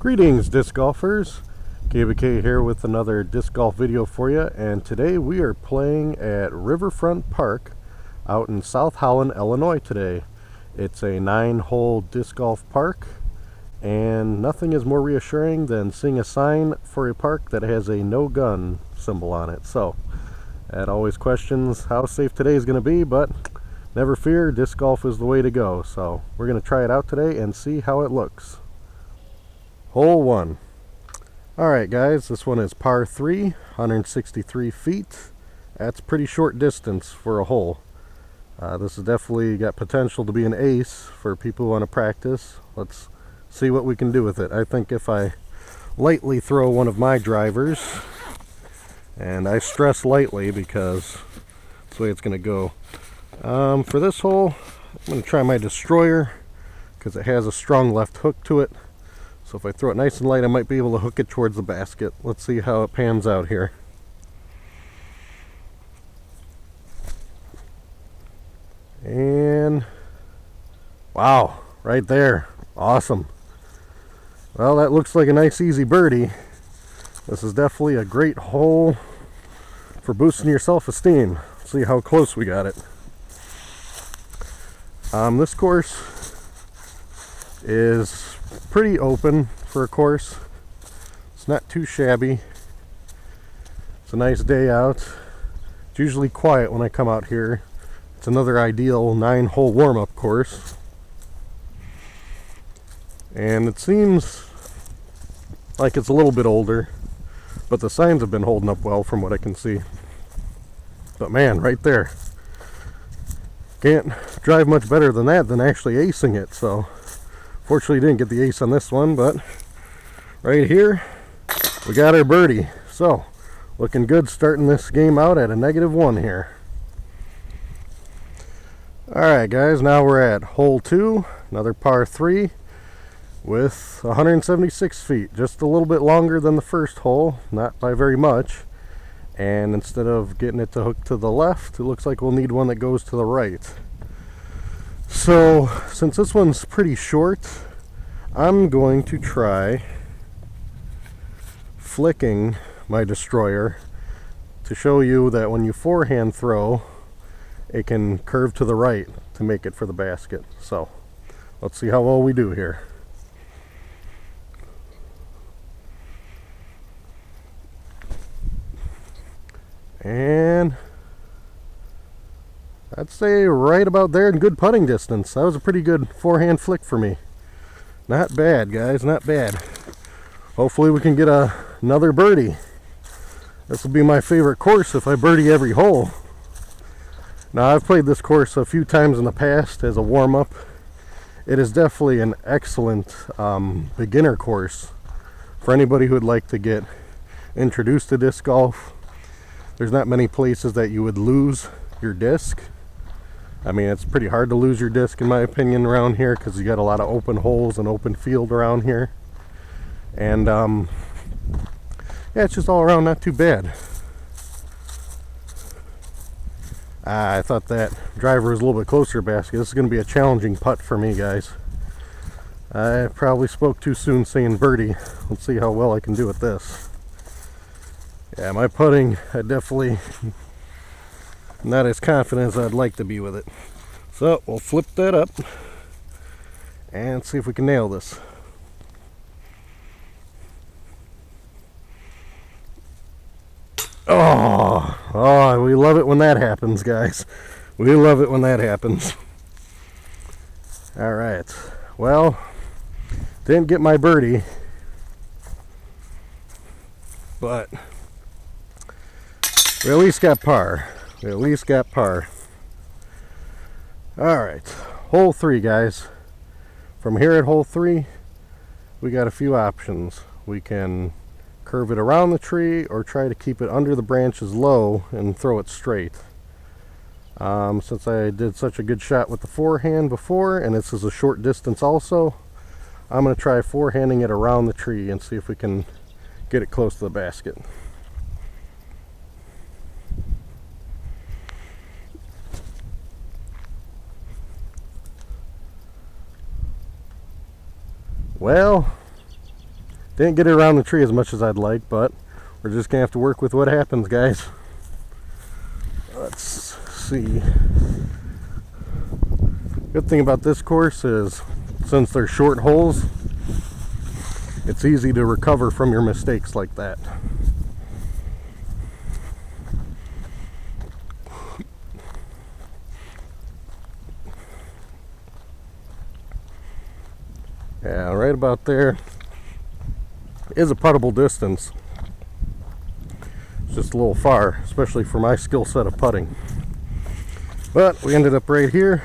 Greetings, disc golfers. KWK here with another disc golf video for you, and today we are playing at Riverfront Park out in South Holland, Illinois today. It's a 9-hole disc golf park, and nothing is more reassuring than seeing a sign for a park that has a no gun symbol on it. So that always questions how safe today is going to be, but never fear, disc golf is the way to go. So we're going to try it out today and see how it looks. Hole 1. Alright guys, this one is par 3, 163 feet. That's pretty short distance for a hole. This has definitely got potential to be an ace for people who want to practice. Let's see what we can do with it. I think if I lightly throw one of my drivers, and I stress lightly because that's the way it's going to go. For this hole, I'm going to try my destroyer because it has a strong left hook to it. So if I throw it nice and light, I might be able to hook it towards the basket. Let's see how it pans out here. And wow, right there. Awesome. Well, that looks like a nice easy birdie. This is definitely a great hole for boosting your self-esteem. Let's see how close we got it. This course is pretty open for a course. It's not too shabby. It's a nice day out. It's usually quiet when I come out here. It's another ideal 9-hole warm-up course. And it seems like it's a little bit older, but the signs have been holding up well from what I can see. But man, right there. Can't drive much better than that than actually acing it, so fortunately didn't get the ace on this one, but right here we got our birdie. So looking good starting this game out at a -1 here. Alright guys, now we're at hole 2, another par 3 with 176 feet, just a little bit longer than the first hole, not by very much. And instead of getting it to hook to the left, it looks like we'll need one that goes to the right. So since this one's pretty short, I'm going to try flicking my destroyer to show you that when you forehand throw, it can curve to the right to make it for the basket. So let's see how well we do here. And I'd say right about there in good putting distance. That was a pretty good forehand flick for me. Not bad, guys, not bad. Hopefully we can get another birdie. This will be my favorite course if I birdie every hole. Now, I've played this course a few times in the past as a warm-up. It is definitely an excellent beginner course for anybody who would like to get introduced to disc golf. There's not many places that you would lose your disc. I mean, it's pretty hard to lose your disc in my opinion around here because you got a lot of open holes and open field around here. And yeah, it's just all around not too bad. I thought that driver was a little bit closer to the basket. This is going to be a challenging putt for me, guys. I probably spoke too soon saying birdie. Let's see how well I can do with this. Yeah, my putting, I definitely not as confident as I'd like to be with it. So we'll flip that up and see if we can nail this. Oh, we love it when that happens, guys. We love it when that happens. All right. Well, didn't get my birdie, but we at least got par. We at least got par. Alright, hole 3, guys. From here at hole 3, we got a few options. We can curve it around the tree or try to keep it under the branches low and throw it straight. Since I did such a good shot with the forehand before, and this is a short distance also, I'm going to try forehanding it around the tree and see if we can get it close to the basket. Well, Didn't get it around the tree as much as I'd like, but we're just gonna have to work with what happens, guys. Let's see. Good thing about this course is, since they're short holes, it's easy to recover from your mistakes like that. Yeah, right about there is a puttable distance. It's just a little far, especially for my skill set of putting. But we ended up right here.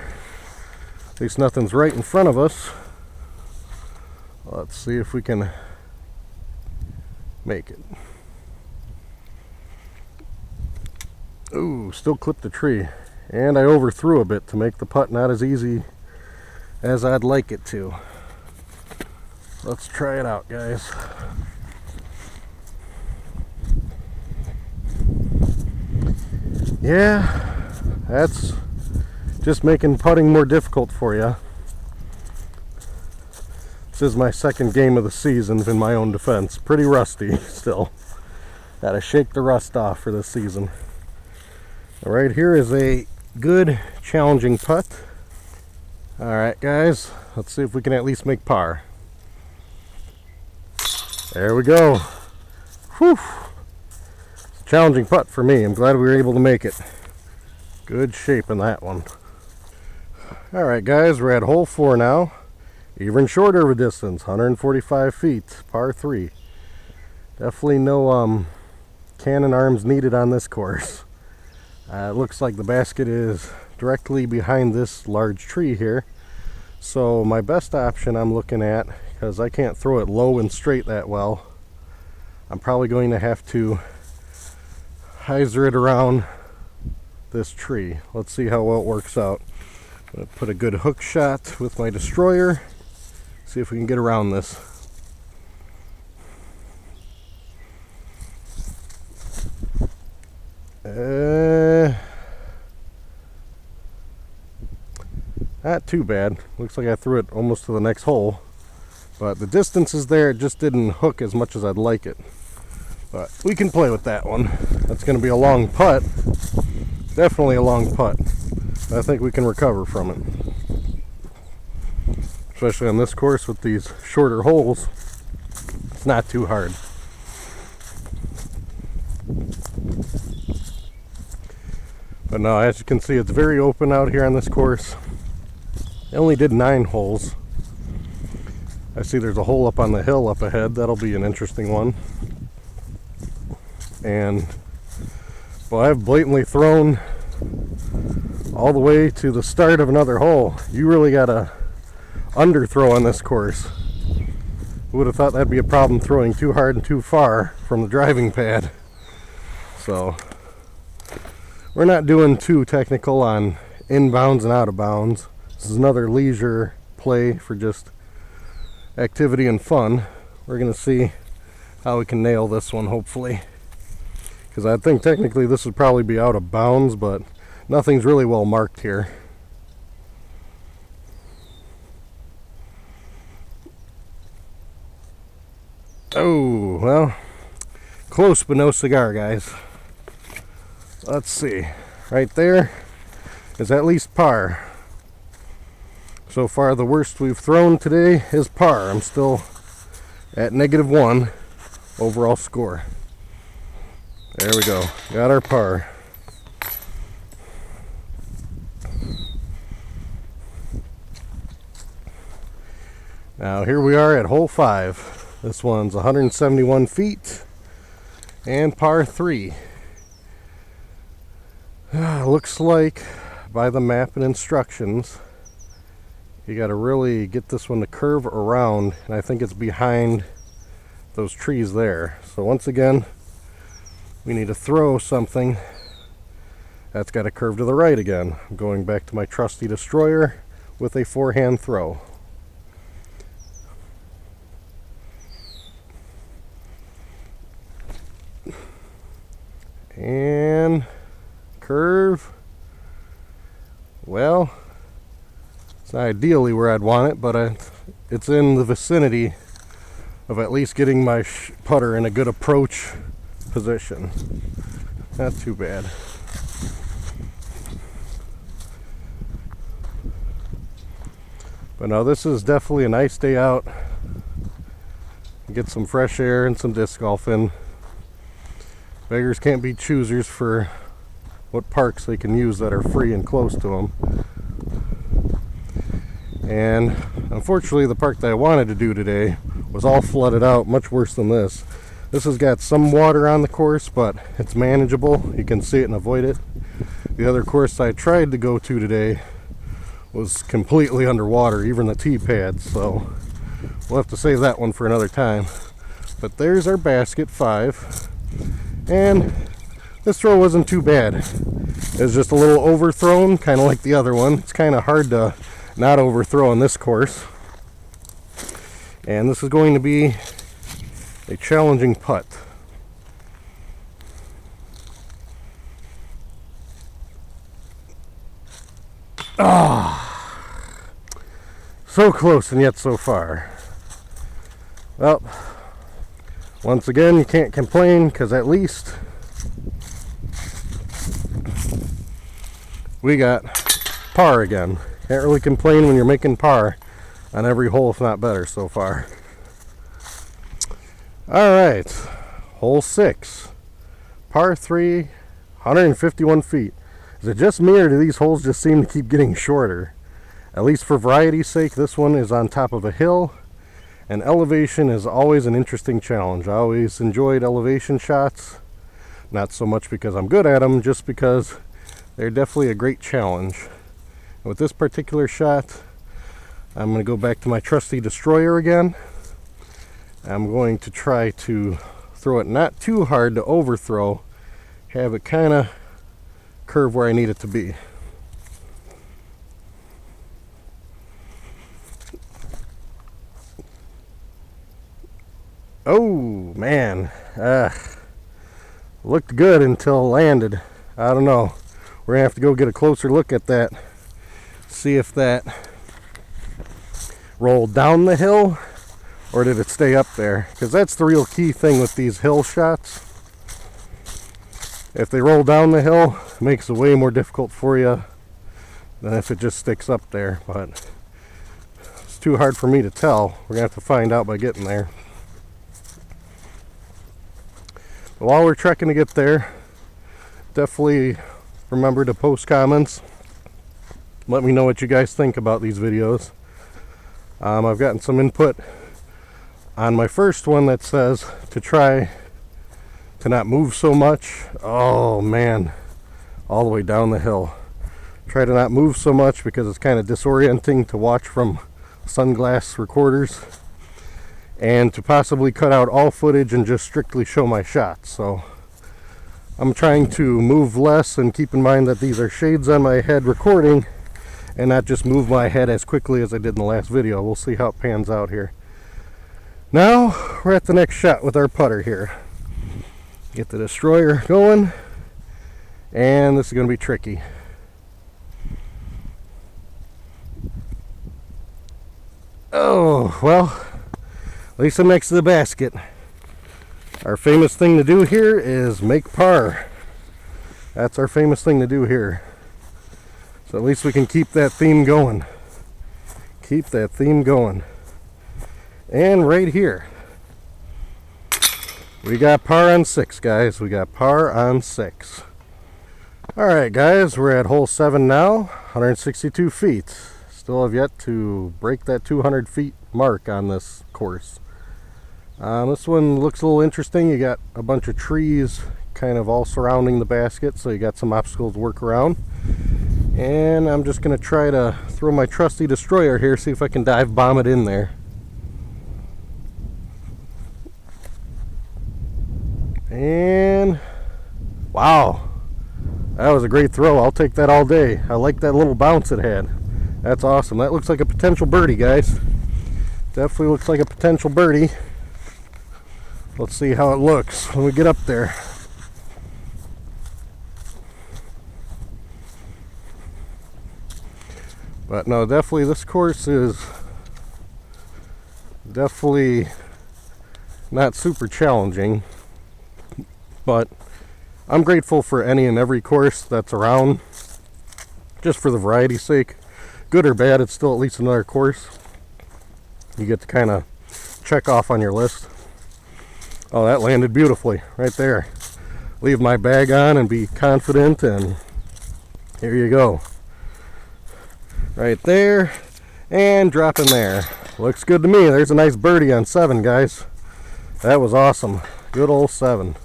At least nothing's right in front of us. Let's see if we can make it. Ooh, still clipped the tree. And I overthrew a bit to make the putt not as easy as I'd like it to. Let's try it out, guys. Yeah, that's just making putting more difficult for you. This is my second game of the season in my own defense. Pretty rusty still. Gotta shake the rust off for this season. Right here is a good challenging putt. Alright guys, let's see if we can at least make par. There we go. Whew. It's a challenging putt for me. I'm glad we were able to make it. Good shape in that one. Alright guys, we're at hole 4 now. Even shorter of a distance, 145 feet, par 3. Definitely no cannon arms needed on this course. It looks like the basket is directly behind this large tree here. So my best option I'm looking at, because I can't throw it low and straight that well, I'm probably going to have to hyzer it around this tree. Let's see how well it works out. I'm going to put a good hook shot with my destroyer. See if we can get around this. Not too bad. Looks like I threw it almost to the next hole. But the distance is there, it just didn't hook as much as I'd like it. But we can play with that one. That's going to be a long putt. Definitely a long putt. I think we can recover from it. Especially on this course with these shorter holes. It's not too hard. But no, as you can see, it's very open out here on this course. I only did 9 holes. I see there's a hole up on the hill up ahead. That'll be an interesting one. And, well, I've blatantly thrown all the way to the start of another hole. You really gotta underthrow on this course. Who would have thought that'd be a problem throwing too hard and too far from the driving pad. So, we're not doing too technical on inbounds and out of bounds. This is another leisure play for just activity and fun. We're going to see how we can nail this one, hopefully. Because I think technically this would probably be out of bounds, but nothing's really well marked here. Oh, well, close but no cigar, guys. Let's see. Right there is at least par. So far, the worst we've thrown today is par. I'm still at -1 overall score. There we go. Got our par. Now, here we are at hole 5. This one's 171 feet and par 3. Looks like by the map and instructions, you got to really get this one to curve around, and I think it's behind those trees there. So once again, we need to throw something that's got to curve to the right again. I'm going back to my trusty destroyer with a forehand throw. And curve. Well, it's not ideally where I'd want it, but it's in the vicinity of at least getting my putter in a good approach position. Not too bad. But no, this is definitely a nice day out. Get some fresh air and some disc golf in. Beggars can't be choosers for what parks they can use that are free and close to them. And unfortunately, the park that I wanted to do today was all flooded out, much worse than this. This has got some water on the course, but it's manageable. You can see it and avoid it. The other course I tried to go to today was completely underwater, even the tee pads, so we'll have to save that one for another time. But there's our basket 5, and this throw wasn't too bad. It was just a little overthrown, kind of like the other one. It's kind of hard to not overthrow on this course, and this is going to be a challenging putt. So close and yet so far. Well, once again, you can't complain because at least we got par again. Can't really complain when you're making par on every hole, if not better, so far. Alright, hole 6, par 3, 151 feet. Is it just me, or do these holes just seem to keep getting shorter? At least for variety's sake, this one is on top of a hill, and elevation is always an interesting challenge. I always enjoyed elevation shots, not so much because I'm good at them, just because they're definitely a great challenge. And with this particular shot, I'm going to go back to my trusty destroyer again. I'm going to try to throw it not too hard to overthrow, have it kind of curve where I need it to be. Oh man, looked good until it landed. I don't know. We're gonna have to go get a closer look at that, see if that rolled down the hill or did it stay up there, because that's the real key thing with these hill shots. If they roll down the hill, it makes it way more difficult for you than if it just sticks up there, but it's too hard for me to tell. We're gonna have to find out by getting there. But while we're trekking to get there, definitely remember to post comments. Let me know what you guys think about these videos. I've gotten some input on my first one that says to try to not move so much. Oh man, all the way down the hill. Try to not move so much because it's kind of disorienting to watch from sunglass recorders, and to possibly cut out all footage and just strictly show my shots. So I'm trying to move less and keep in mind that these are shades on my head recording, and not just move my head as quickly as I did in the last video. We'll see how it pans out here. Now we're at the next shot with our putter here. Get the destroyer going, and this is going to be tricky. Oh, well, at least I'm next to the basket. Our famous thing to do here is make par. That's our famous thing to do here. So at least we can keep that theme going. Keep that theme going. And right here, we got par on 6, guys. We got par on 6. Alright, guys, we're at hole 7 now, 162 feet. Still have yet to break that 200 feet mark on this course. This one looks a little interesting. You got a bunch of trees kind of all surrounding the basket, so you got some obstacles to work around. And I'm just going to try to throw my trusty destroyer here, see if I can dive bomb it in there. And wow, that was a great throw. I'll take that all day. I like that little bounce it had. That's awesome. That looks like a potential birdie, guys. Definitely looks like a potential birdie. Let's see how it looks when we get up there. But no, definitely this course is definitely not super challenging, but I'm grateful for any and every course that's around, just for the variety's sake. Good or bad, it's still at least another course you get to kind of check off on your list. Oh, that landed beautifully right there. Leave my bag on and be confident, and here you go. Right there, and drop in there. Looks good to me. There's a nice birdie on 7, guys. That was awesome. Good old 7.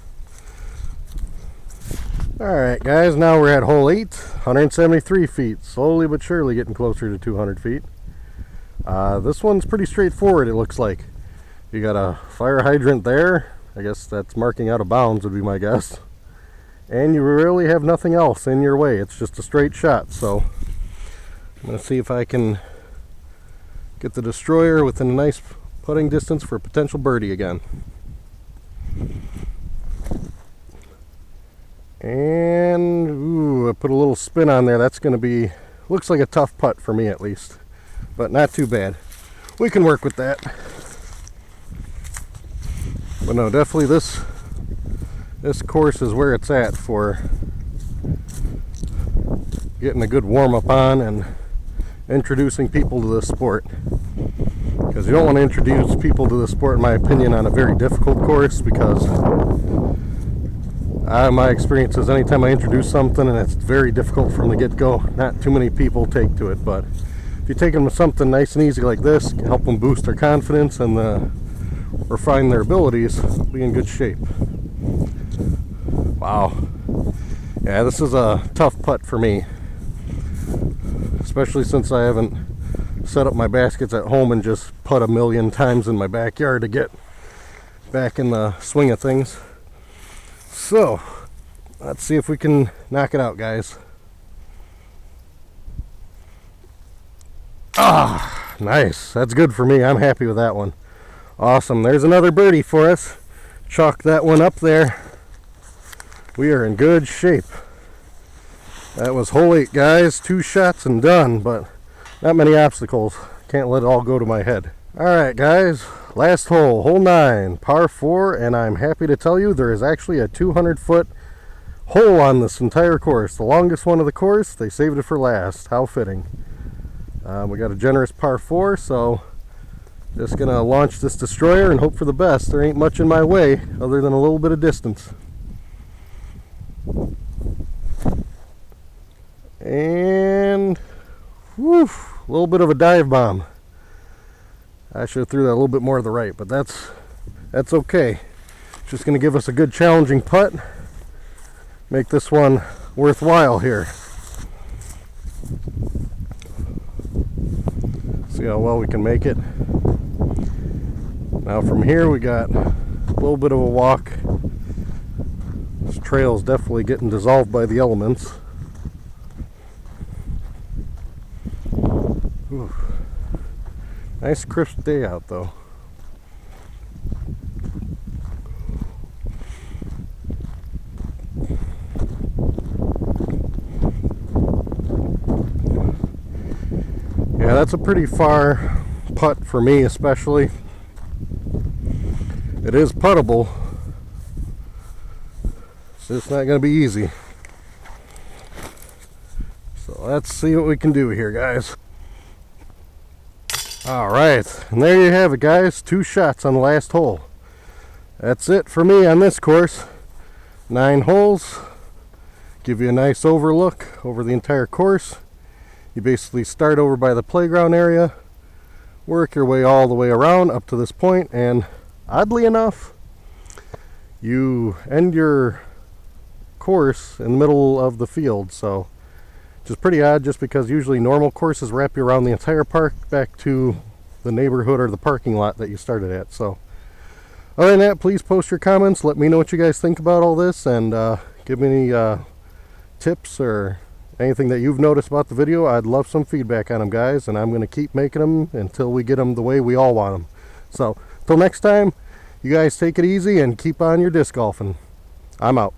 Alright guys, now we're at hole 8, 173 feet. Slowly but surely getting closer to 200 feet. This one's pretty straightforward, it looks like. You got a fire hydrant there. I guess that's marking out of bounds would be my guess. And you really have nothing else in your way. It's just a straight shot. So I'm going to see if I can get the destroyer within a nice putting distance for a potential birdie again. And ooh, I put a little spin on there. That's going to be, looks like a tough putt for me at least, but not too bad. We can work with that. But no, definitely this course is where it's at for getting a good warm-up on and introducing people to the sport. Because you don't want to introduce people to the sport, in my opinion, on a very difficult course, because my experience is anytime I introduce something and it's very difficult from the get-go, not too many people take to it. But if you take them to something nice and easy like this, help them boost their confidence and refine their abilities, be in good shape. Wow. Yeah, this is a tough putt for me, especially since I haven't set up my baskets at home and just putt a million times in my backyard to get back in the swing of things. So let's see if we can knock it out, guys. Ah, nice. That's good for me. I'm happy with that one. Awesome. There's another birdie for us. Chalk that one up there. We are in good shape. That was hole 8, guys. 2 shots and done, but not many obstacles. Can't let it all go to my head. Alright guys, last hole, hole 9, par 4, and I'm happy to tell you there is actually a 200-foot hole on this entire course. The longest one of the course. They saved it for last. How fitting. We got a generous par 4, so just gonna launch this destroyer and hope for the best. There ain't much in my way other than a little bit of distance. And whew, a little bit of a dive bomb. I should have threw that a little bit more to the right, but that's okay. Just going to give us a good challenging putt. Make this one worthwhile here. See how well we can make it. Now from here we got a little bit of a walk. This trail is definitely getting dissolved by the elements. Ooh. Nice crisp day out though. Yeah, that's a pretty far putt for me especially. It is puttable. It's just not going to be easy. So let's see what we can do here, guys. Alright, and there you have it, guys. 2 shots on the last hole. That's it for me on this course. 9 holes. Give you a nice overlook over the entire course. You basically start over by the playground area, work your way all the way around up to this point, and oddly enough, you end your course in the middle of the field. So which is pretty odd, just because usually normal courses wrap you around the entire park back to the neighborhood or the parking lot that you started at. So other than that, please post your comments, let me know what you guys think about all this, and give me any tips or anything that you've noticed about the video. I'd love some feedback on them, guys, and I'm going to keep making them until we get them the way we all want them. So till next time, you guys take it easy and keep on your disc golfing. I'm out.